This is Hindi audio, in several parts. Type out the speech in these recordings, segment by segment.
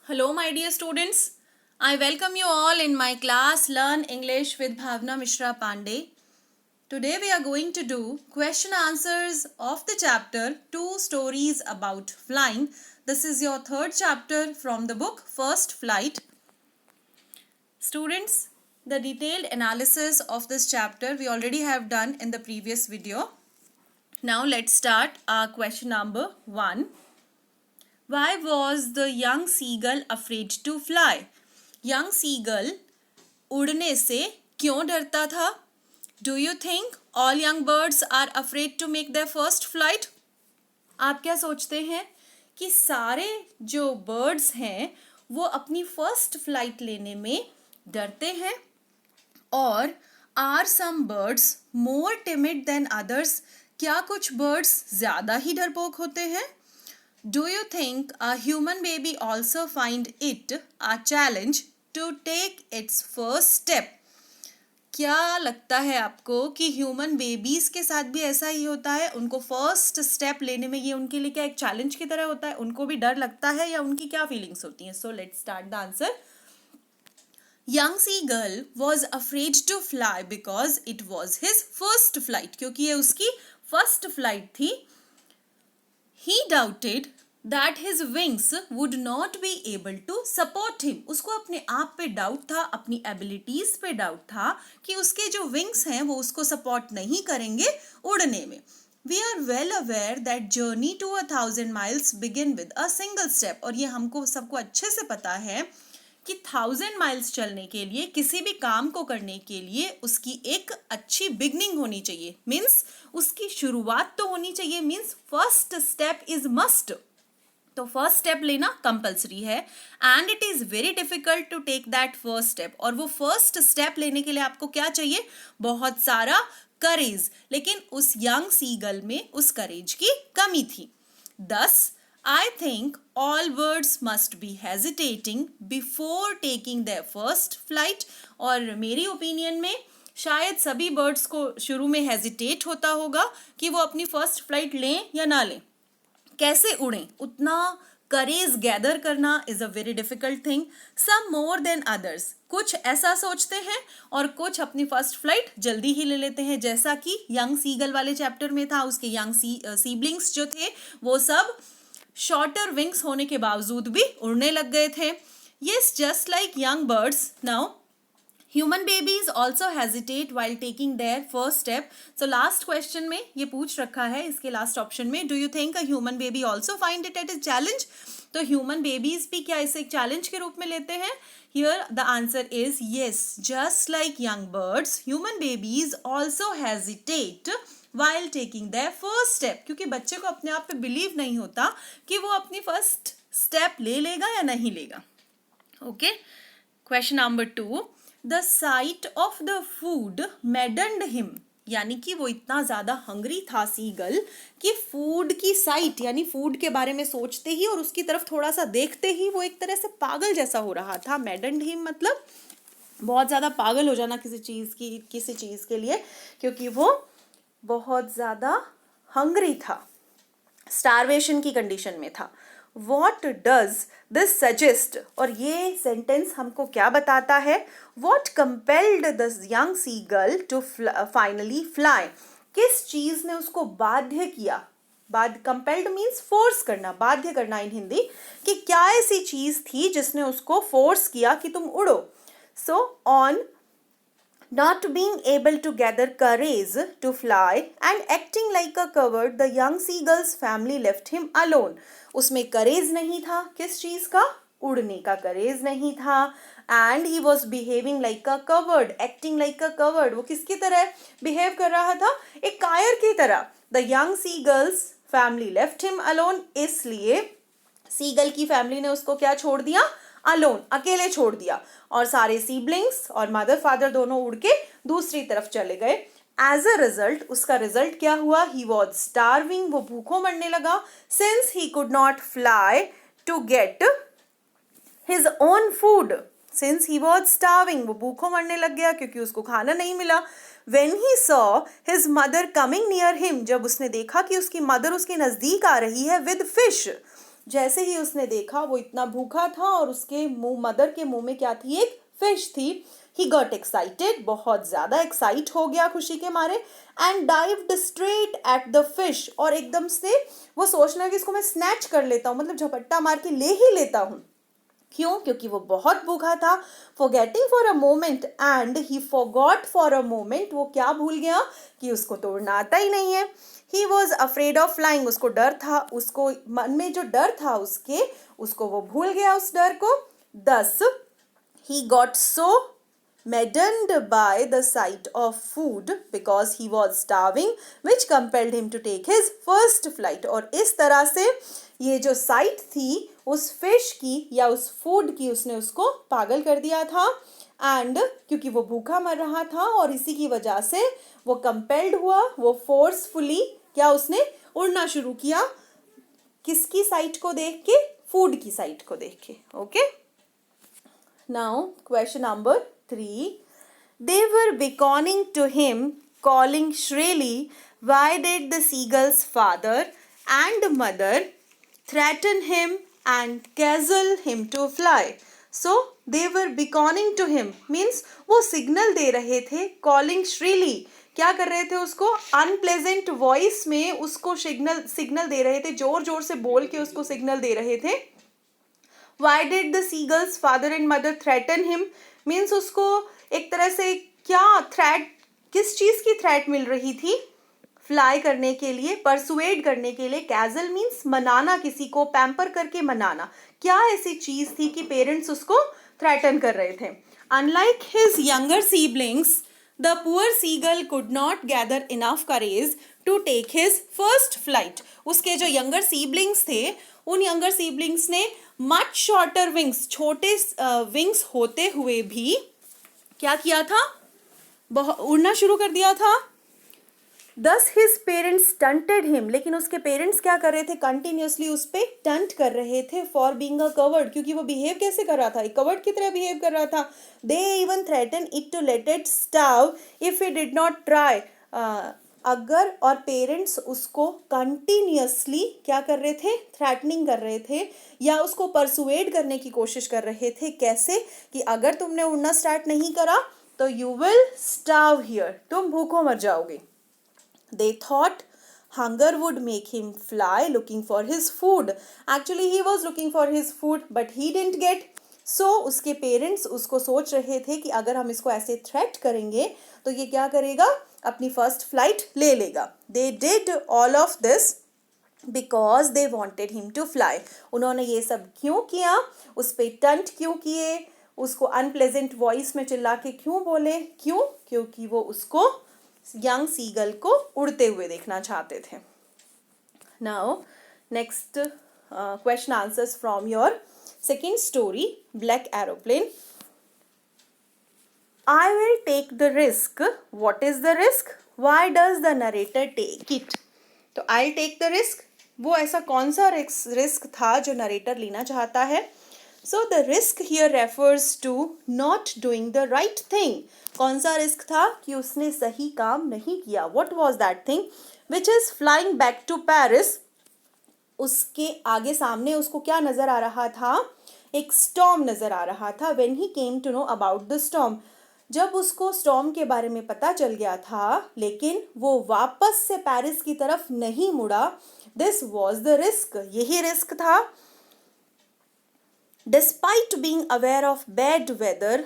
Hello, my dear students. I welcome you all in my class Learn English with Bhavna Mishra Pandey. Today we are going to do question answers of the chapter Two Stories About Flying. This is your third chapter from the book First Flight. Students, the detailed analysis of this chapter we already have done in the previous video. Now let's start our question number 1. Why was the young seagull afraid to fly? Young seagull उड़ने से क्यों डरता था? Do you think all young birds are afraid to make their first flight? आप क्या सोचते हैं कि सारे जो birds हैं वो अपनी first flight लेने में डरते हैं? और are some birds more timid than others? क्या कुछ birds ज़्यादा ही डरपोक होते हैं? Do you think a human baby also find it a challenge to take its first step? क्या लगता है आपको कि ह्यूमन बेबीज के साथ भी ऐसा ही होता है? उनको फर्स्ट स्टेप लेने में ये उनके लिए क्या एक चैलेंज की तरह होता है? उनको भी डर लगता है या उनकी क्या फीलिंग्स होती हैं? So let's start the answer. Young seagull was afraid to fly because it was his first flight. क्योंकि ये उसकी फर्स्ट फ्लाइट थी. He doubted that his wings would not be able to support him. उसको अपने आप पे डाउट था, अपनी एबिलिटीज पे डाउट था कि उसके जो विंग्स हैं वो उसको सपोर्ट नहीं करेंगे उड़ने में. We are well aware that journey to 1,000 miles begin with a single step. और ये हमको सबको अच्छे से पता है कि 1,000 माइल्स चलने के लिए, किसी भी काम को करने के लिए उसकी एक अच्छी बिगनिंग होनी चाहिए. मीन्स उसकी शुरुआत तो होनी चाहिए. Means first step is must. तो फर्स्ट स्टेप लेना कंपल्सरी है and it is very difficult to take that first step. और वो फर्स्ट स्टेप लेने के लिए आपको क्या चाहिए? बहुत सारा करेज. लेकिन उस यंग सीगल में उस करेज की कमी थी. Thus, I think all birds must be hesitating before taking their first flight. और मेरी ओपिनियन में शायद सभी बर्ड्स को शुरू में हेजिटेट होता होगा कि वो अपनी फर्स्ट फ्लाइट लें या ना लें. कैसे उड़ें, उतना करेज गैदर करना is a very difficult thing. Some more than others. कुछ ऐसा सोचते हैं और कुछ अपनी फर्स्ट फ्लाइट जल्दी ही ले लेते हैं. जैसा कि यंग सीगल वाले चैप्टर में था, उसके यंग सीबलिंग्स जो थे वो सब शॉर्टर विंग्स होने के बावजूद भी उड़ने लग गए थे. Yes, just like young birds. Now, human babies also hesitate while taking their first step. So last question में ये पूछ रखा है, इसके last option में, do you think a human baby also find it as a challenge? तो human babies भी क्या इसे एक challenge के रूप में लेते हैं? Here the answer is yes. Just like young birds, human babies also hesitate while taking their first step. क्योंकि बच्चे को अपने आप पे बिलीव नहीं होता कि वो अपनी फर्स्ट स्टेप ले लेगा या नहीं लेगा. Okay, question number 2. The site of the food मैडन्ड him. यानी कि वो इतना ज़्यादा हंग्री था सीगल कि फूड की साइट यानी फूड के बारे में सोचते ही और उसकी तरफ थोड़ा सा देखते ही वो एक तरह से पागल जैसा हो रहा था. मैडन्ड हिम मतलब बहुत ज़्यादा पागल हो जाना किसी चीज़ के लिए, क्योंकि वो बहुत ज़्यादा हंग्री था, स्टारवेशन की कंडीशन में था. What does this suggest? और ये सेंटेंस हमको क्या बताता है? What compelled the young seagull to finally fly? किस चीज़ ने उसको बाध्य किया? compelled means force करना, बाध्य करना इन हिंदी, कि क्या ऐसी चीज़ थी जिसने उसको फोर्स किया कि तुम उड़ो. So on not being able to gather courage to fly and acting like a coward, the young seagull's family left him alone. उसमें करेज नहीं था. किस चीज़ का? उड़ने का करेज नहीं था. And he was behaving like a coward, acting like a coward. वो किसकी तरह बिहेव कर रहा था? एक कायर की तरह. The young seagull's family left him alone. इसलिए सीगल की फैमिली ने उसको क्या छोड़ दिया? अलोन, अकेले छोड़ दिया. और सारे सीबलिंग्स और मदर फादर दोनों उड़ के दूसरी तरफ चले गए. एज अ रिजल्ट, उसका रिजल्ट क्या हुआ? He was starving. वो भूखों मरने लगा. Since he could not fly to get his own food. Since he was starving, वो भूखों मरने लग गया क्योंकि उसको खाना नहीं मिला. When he saw his mother coming near him, जब उसने देखा कि उसकी मदर उसके नजदीक आ रही है with fish, जैसे ही उसने देखा वो इतना भूखा था और उसके मुंह, मदर के मुंह में क्या थी, एक फिश थी. ही गॉट एक्साइटेड, बहुत ज्यादा एक्साइट हो गया खुशी के मारे, and dived straight at the fish, और एकदम से वो सोचने लगा कि इसको मैं स्नैच कर लेता हूँ, मतलब झपट्टा मार के ले ही लेता हूँ. क्यों? क्योंकि वो बहुत भूखा था. Forgetting for a moment, and he forgot for a moment, वो क्या भूल गया कि उसको तो उड़ना आता ही नहीं है. He was afraid of flying, उसको डर था, उसको मन में जो डर था उसके, उसको वो भूल गया उस डर को. दस he got so maddened by the sight of food because he was starving, which compelled him to take his first flight. और इस तरह से ये जो साइट थी उस फिश की या उस फूड की, उसने उसको पागल कर दिया था. एंड क्योंकि वो भूखा मर रहा था और इसी की वजह से वो कंपेल्ड हुआ, वो फोर्सफुली क्या, उसने उड़ना शुरू किया. किसकी साइट को देख के? फूड की साइट को देख के. Okay. Now, question number 3. They were beckoning to him, calling shrilly. Why did the seagull's father and mother threaten him and dazzle him to fly? So, they were beckoning to him means वो signal दे रहे थे. calling shrilly, क्या कर रहे थे? उसको अनप्लेजेंट वॉइस में उसको सिग्नल दे रहे थे, जोर जोर से बोल के उसको सिग्नल दे रहे थे. Why did the seagull's father and mother threaten him? Means उसको एक तरह से क्या थ्रेट, किस चीज़ की थ्रेट मिल रही थी? फ्लाई करने के लिए, परसुएड करने के लिए. कैजल मीन्स मनाना, किसी को पैम्पर करके मनाना. क्या ऐसी चीज़ थी कि पेरेंट्स उसको थ्रेटन कर रहे थे? Unlike his younger siblings, the poor seagull could not gather enough courage to take his first flight. उसके जो यंगर सीबलिंग्स थे, उन यंगर सीबलिंग्स ने मच शॉर्टर विंग्स, छोटे विंग्स होते हुए भी क्या किया था? उड़ना शुरू कर दिया था. Thus his parents stunted him, लेकिन उसके पेरेंट्स क्या कर रहे थे? कंटिन्यूसली उस पर टंट कर रहे थे. फॉर बीइंग अ कवर्ड, क्योंकि वो बिहेव कैसे कर रहा था? एक कवर्ड की तरह बिहेव कर रहा था. They even threaten it to let it starve if it did not try. अगर, और पेरेंट्स उसको कंटिन्यूसली क्या कर रहे थे? थ्रेटनिंग कर रहे थे या उसको परसुएड करने की कोशिश कर रहे थे. कैसे? कि अगर तुमने उड़ना स्टार्ट नहीं करा तो यू विल स्टार्व हियर, तुम भूखों मर जाओगे. They thought hunger would make him fly looking for his food. Actually he was looking for his food but he didn't get. So उसके पेरेंट्स उसको सोच रहे थे कि अगर हम इसको ऐसे थ्रेट करेंगे तो ये क्या करेगा? अपनी फर्स्ट फ्लाइट ले लेगा. They did all of this because they wanted him to fly. उन्होंने ये सब क्यों किया? उस पर टंट क्यों किए? उसको अनप्लेजेंट वॉइस में चिल्ला के क्यों बोले? क्यों? क्योंकि वो उसको यंग सीगल को उड़ते हुए देखना चाहते थे. Now next question answers from your second story, black aeroplane. I will take the risk. What is the risk? Why does the narrator take it? तो I'll take the risk, वो ऐसा कौन सा रिस्क था जो नरेटर लेना चाहता है? So the risk here refers to not doing the right thing. कौन सा रिस्क था? कि उसने सही काम नहीं किया. What was that thing? Which is flying back to Paris. उसके आगे सामने उसको क्या नजर आ रहा था? एक स्टॉर्म नजर आ रहा था. When he came to know about the storm, जब उसको स्टॉर्म के बारे में पता चल गया था, लेकिन वो वापस से पेरिस की तरफ नहीं मुड़ा. This was the risk. यही रिस्क था. Despite being aware of bad weather,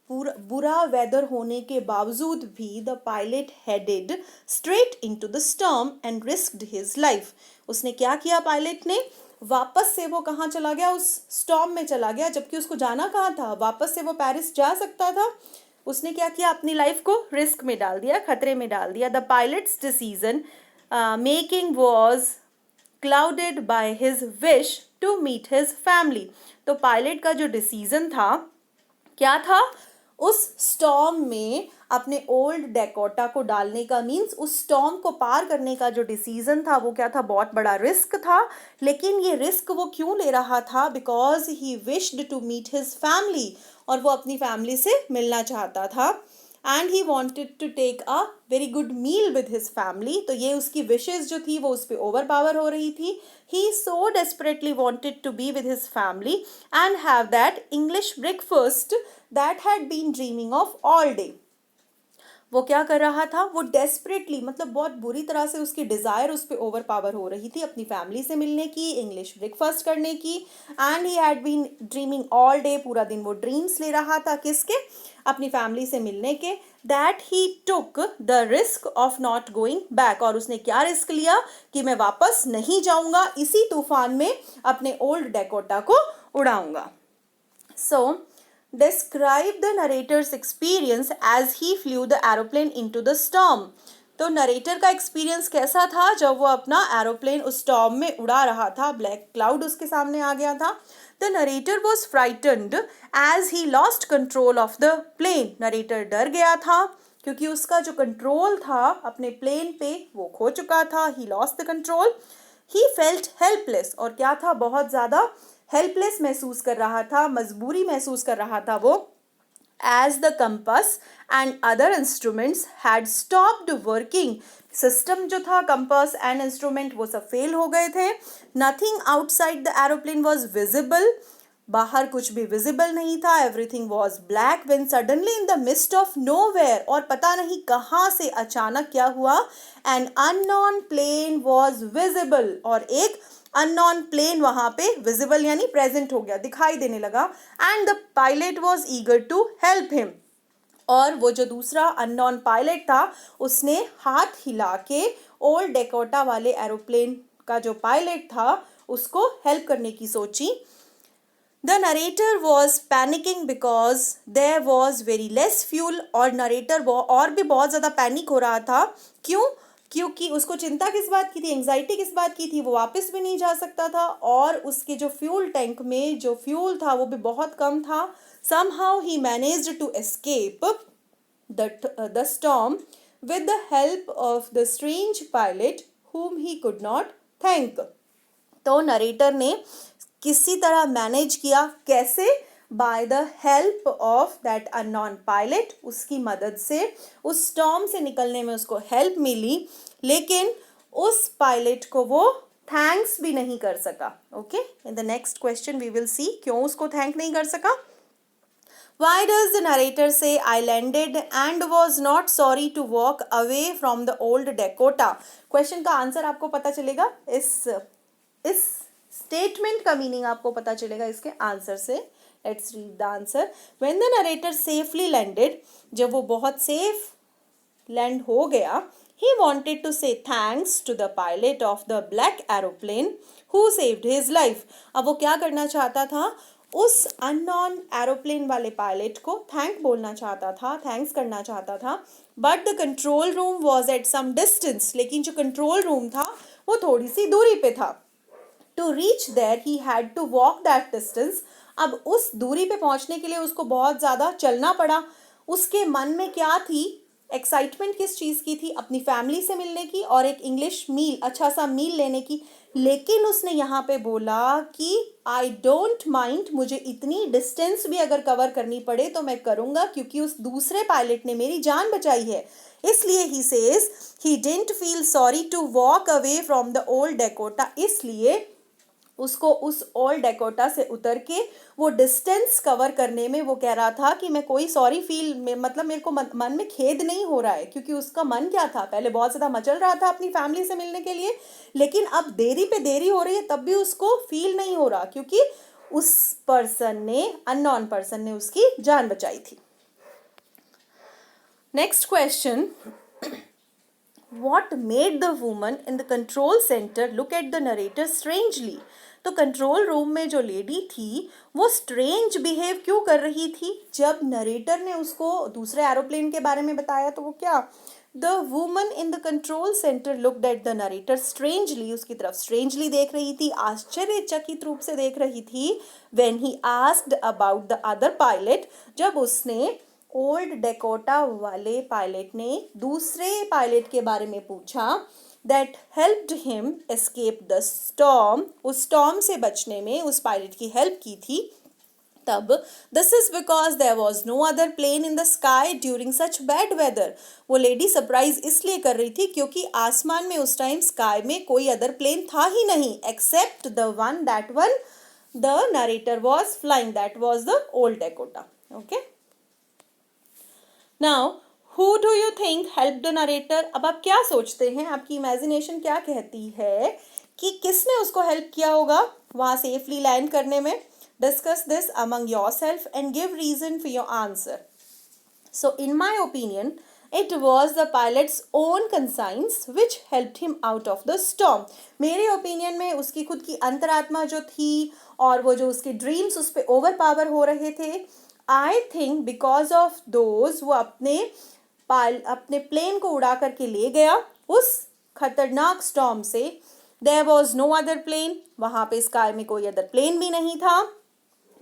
बुरा वेदर होने के बावजूद भी the pilot headed straight into the storm and risked his life. उसने क्या किया? पायलट ने वापस से वो कहाँ चला गया? उस स्टॉर्म में चला गया, जबकि उसको जाना कहाँ था? वापस से वो पेरिस जा सकता था. उसने क्या किया? अपनी लाइफ को रिस्क में डाल दिया, खतरे में डाल दिया. The pilot's decision making was clouded by his wish to meet his family. तो पायलट का जो डिसीजन था क्या था? उस स्टॉर्म में अपने ओल्ड डेकोटा को डालने का, मीन्स उस स्टॉर्म को पार करने का जो डिसीजन था वो क्या था? बहुत बड़ा रिस्क था. लेकिन ये रिस्क वो क्यों ले रहा था? Because he wished to meet his family, और वो अपनी फैमिली से मिलना चाहता था. And he wanted to take a very good meal with his family. तो ये उसकी विशेज जो थी वो उस पर ओवर पावर हो रही थी. He so desperately wanted to be with his family and have that English breakfast that had been dreaming of all day. वो क्या कर रहा था, वो डेस्परेटली मतलब बहुत बुरी तरह से उसकी डिज़ायर उस पर ओवर पावर हो रही थी अपनी फैमिली से मिलने की, इंग्लिश ब्रेकफास्ट करने की. And he had been dreaming all day. पूरा दिन वो ड्रीम्स ले रहा था किसके, अपनी फैमिली से मिलने के. That he took the risk of not going back. और उसने क्या रिस्क लिया कि मैं वापस नहीं जाऊंगा, इसी तूफान में अपने ओल्ड डेकोटा को उड़ाऊंगा. सो describe the narrator's experience as he flew the aeroplane into the storm. तो नरेटर का एक्सपीरियंस कैसा था जब वो अपना एरोप्लेन उस स्टॉर्म में उड़ा रहा था, ब्लैक क्लाउड उसके सामने आ गया था. The narrator was frightened as he lost control of the plane. Narrator डर गया था क्योंकि उसका जो कंट्रोल था अपने प्लेन पे वो खो चुका था. He lost the control. He felt helpless. और क्या था, बहुत ज़्यादा हेल्पलेस महसूस कर रहा था, मजबूरी महसूस कर रहा था वो. As the compass and other instruments had stopped working. System जो था, कंपास एंड इंस्ट्रूमेंट, वो सब फेल हो गए थे. Nothing outside the aeroplane was visible. बाहर कुछ भी विजिबल नहीं था. Everything was black when suddenly in the mist of nowhere. और पता नहीं कहाँ से अचानक क्या हुआ, an unknown plane was visible. और एक अननोन प्लेन वहां पे विजिबल यानी प्रेजेंट हो गया, दिखाई देने लगा. And the pilot was eager to help him. और वो जो दूसरा अननोन पायलट था उसने हाथ हिला के ओल्ड डेकोटा वाले एरोप्लेन का जो पायलट था उसको हेल्प करने की सोची. The narrator was panicking because there was very less fuel. और नरेटर और भी बहुत ज़्यादा पैनिक हो रहा था. क्यों? क्योंकि उसको चिंता किस बात की थी, एंग्जाइटी किस बात की थी, वो वापस भी नहीं जा सकता था और उसके जो फ्यूल टैंक में जो फ्यूल था वो भी बहुत कम था. Somehow he managed to escape the storm with the help of the strange pilot whom he could not thank. तो नरेटर ने किसी तरह मैनेज किया. कैसे? By the help of that unknown pilot. उसकी मदद से उस स्टॉर्म से निकलने में उसको हेल्प मिली, लेकिन उस पायलट को वो थैंक्स भी नहीं कर सका. Okay, in the next question we will see क्यों उसको थैंक नहीं कर सका. Why does the narrator say I landed and was not sorry to walk away from the old Dakota? Question का आंसर आपको पता चलेगा, इस स्टेटमेंट का मीनिंग आपको पता चलेगा इसके आंसर से. Let's read the answer. When the narrator safely landed, जब वो बहुत सेफ लैंड हो गया, he wanted to say thanks to the pilot of the black aeroplane who saved his life. अब वो क्या करना चाहता था, उस अननोन एरोप्लेन वाले पायलट को थैंक बोलना चाहता था, थैंक्स करना चाहता था. But the control room was at some distance. लेकिन जो कंट्रोल रूम था वो थोड़ी सी दूरी पे था. To reach there he had to walk that distance. अब उस दूरी पे पहुंचने के लिए उसको बहुत ज़्यादा चलना पड़ा. उसके मन में क्या थी, एक्साइटमेंट किस चीज़ की थी, अपनी फैमिली से मिलने की और एक इंग्लिश मील, अच्छा सा मील लेने की. लेकिन उसने यहाँ पे बोला कि आई डोंट माइंड, मुझे इतनी डिस्टेंस भी अगर कवर करनी पड़े तो मैं करूँगा क्योंकि उस दूसरे पायलट ने मेरी जान बचाई है. इसलिए he says he didn't feel sorry to walk away from the old Dakota. इसलिए उसको उस ओल्ड डेकोटा से उतर के वो डिस्टेंस कवर करने में वो कह रहा था कि मैं कोई सॉरी फील में, मतलब मेरे को मन में खेद नहीं हो रहा है. क्योंकि उसका मन क्या था, पहले बहुत ज़्यादा मचल रहा था अपनी फैमिली से मिलने के लिए, लेकिन अब देरी पे देरी हो रही है तब भी उसको फील नहीं हो रहा क्योंकि उस पर्सन ने, अननोन पर्सन ने उसकी जान बचाई थी. Next question. What made the woman in the control center look at the narrator strangely? तो कंट्रोल रूम में जो लेडी थी वो स्ट्रेंज बिहेव क्यों कर रही थी जब नरेटर ने उसको दूसरे एरोप्लेन के बारे में बताया. तो वो क्या, the woman in the control centre looked at the narrator strangely. उसकी तरफ स्ट्रेंजली देख रही थी, आश्चर्यचकित रूप से देख रही थी. When he asked about the other pilot, जब उसने ओल्ड डेकोटा वाले पायलट ने दूसरे पायलट के बारे में पूछा, that helped him escape the storm. उस स्टॉर्म से बचने में उस पायलट की हेल्प की थी. तब this is because there was no other plane in the sky during such bad weather. वो लेडी सरप्राइज इसलिए कर रही थी क्योंकि आसमान में उस टाइम स्काई में कोई अदर प्लेन था ही नहीं except the one that one the narrator was flying, that was the old Dakota. Okay, now who do you think help the narrator. अब आप क्या सोचते हैं, आपकी इमेजिनेशन क्या कहती है कि किसने उसको हेल्प किया होगा वहां सेफली लैंड करने में. Discuss this among yourself and give reason for your answer. So in my opinion, it was the pilot's own conscience which helped him out of the storm. मेरे ओपिनियन में उसकी खुद की अंतरात्मा जो थी और वो जो उसके ड्रीम्स उस पर ओवर पावर हो रहे थे, I think because of those वो अपने प्लेन को उड़ा करके ले गया उस खतरनाक स्टॉर्म से. There was no other plane, वहाँ पे स्काई में कोई अदर प्लेन भी नहीं था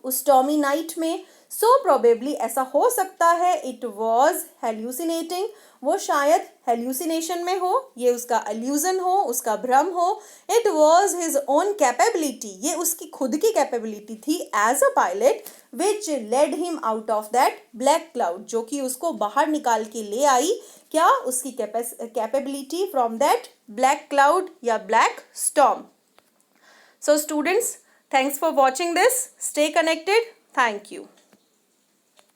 उस स्टॉर्मी नाइट में. सो प्रोबेबली ऐसा हो सकता है इट वॉज हेल्यूसिनेटिंग, वो शायद हेल्यूसिनेशन में हो, ये उसका एल्यूजन हो, उसका भ्रम हो. It was his own capability, ये उसकी खुद की कैपेबिलिटी थी as a pilot which led him out of that black cloud, जो कि उसको बाहर निकाल के ले आई. क्या? उसकी capability from that black cloud या black storm. So students, thanks for watching this. Stay connected. Thank you.